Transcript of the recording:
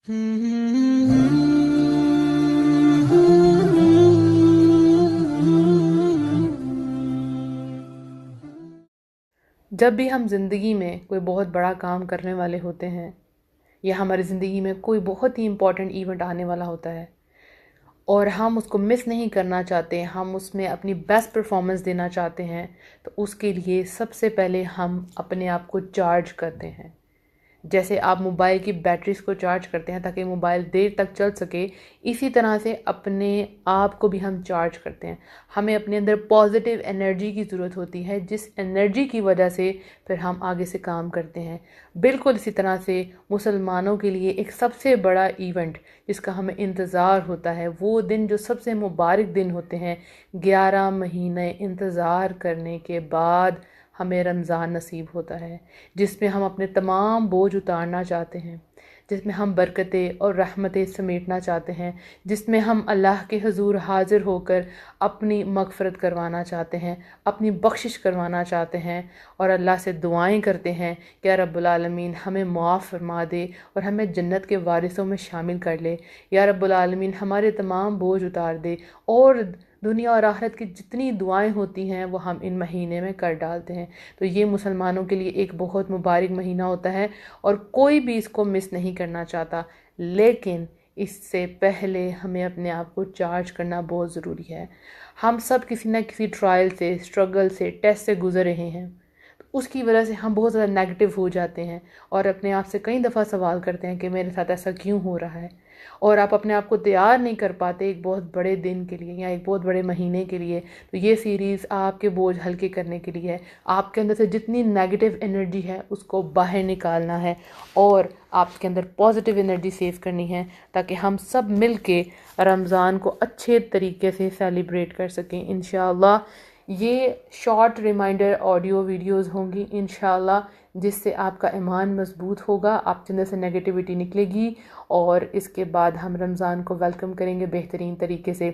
جب بھی ہم زندگی میں کوئی بہت بڑا کام کرنے والے ہوتے ہیں یا ہماری زندگی میں کوئی بہت ہی امپورٹنٹ ایونٹ آنے والا ہوتا ہے اور ہم اس کو مس نہیں کرنا چاہتے، ہم اس میں اپنی بیسٹ پرفارمنس دینا چاہتے ہیں، تو اس کے لیے سب سے پہلے ہم اپنے آپ کو چارج کرتے ہیں۔ جیسے آپ موبائل کی بیٹریز کو چارج کرتے ہیں تاکہ موبائل دیر تک چل سکے، اسی طرح سے اپنے آپ کو بھی ہم چارج کرتے ہیں۔ ہمیں اپنے اندر پازیٹیو انرجی کی ضرورت ہوتی ہے، جس انرجی کی وجہ سے پھر ہم آگے سے کام کرتے ہیں۔ بالکل اسی طرح سے مسلمانوں کے لیے ایک سب سے بڑا ایونٹ جس کا ہمیں انتظار ہوتا ہے، وہ دن جو سب سے مبارک دن ہوتے ہیں، 11 مہینے انتظار کرنے کے بعد ہمیں رمضان نصیب ہوتا ہے، جس میں ہم اپنے تمام بوجھ اتارنا چاہتے ہیں، جس میں ہم برکتیں اور رحمتیں سمیٹنا چاہتے ہیں، جس میں ہم اللہ کے حضور حاضر ہو کر اپنی مغفرت کروانا چاہتے ہیں، اپنی بخشش کروانا چاہتے ہیں، اور اللہ سے دعائیں کرتے ہیں کہ یا رب العالمین ہمیں معاف فرما دے اور ہمیں جنت کے وارثوں میں شامل کر لے، یا رب العالمین ہمارے تمام بوجھ اتار دے، اور دنیا اور آخرت کی جتنی دعائیں ہوتی ہیں وہ ہم ان مہینے میں کر ڈالتے ہیں۔ تو یہ مسلمانوں کے لیے ایک بہت مبارک مہینہ ہوتا ہے اور کوئی بھی اس کو مس نہیں کرنا چاہتا، لیکن اس سے پہلے ہمیں اپنے آپ کو چارج کرنا بہت ضروری ہے۔ ہم سب کسی نہ کسی ٹرائل سے، اسٹرگل سے، ٹیسٹ سے گزر رہے ہیں، تو اس کی وجہ سے ہم بہت زیادہ نیگیٹو ہو جاتے ہیں اور اپنے آپ سے کئی دفعہ سوال کرتے ہیں کہ میرے ساتھ ایسا کیوں ہو رہا ہے، اور آپ اپنے آپ کو تیار نہیں کر پاتے ایک بہت بڑے دن کے لیے یا ایک بہت بڑے مہینے کے لیے۔ تو یہ سیریز آپ کے بوجھ ہلکے کرنے کے لیے ہے، آپ کے اندر سے جتنی نیگیٹو انرجی ہے اس کو باہر نکالنا ہے اور آپ کے اندر پازیٹیو انرجی سیو کرنی ہے، تاکہ ہم سب مل کے رمضان کو اچھے طریقے سے سیلیبریٹ کر سکیں انشاءاللہ۔ یہ شارٹ ریمائنڈر آڈیو ویڈیوز ہوں گی انشاءاللہ، جس سے آپ کا ایمان مضبوط ہوگا، آپ کے اندر سے نیگیٹیوٹی نکلے گی، اور اس کے بعد ہم رمضان کو ویلکم کریں گے بہترین طریقے سے۔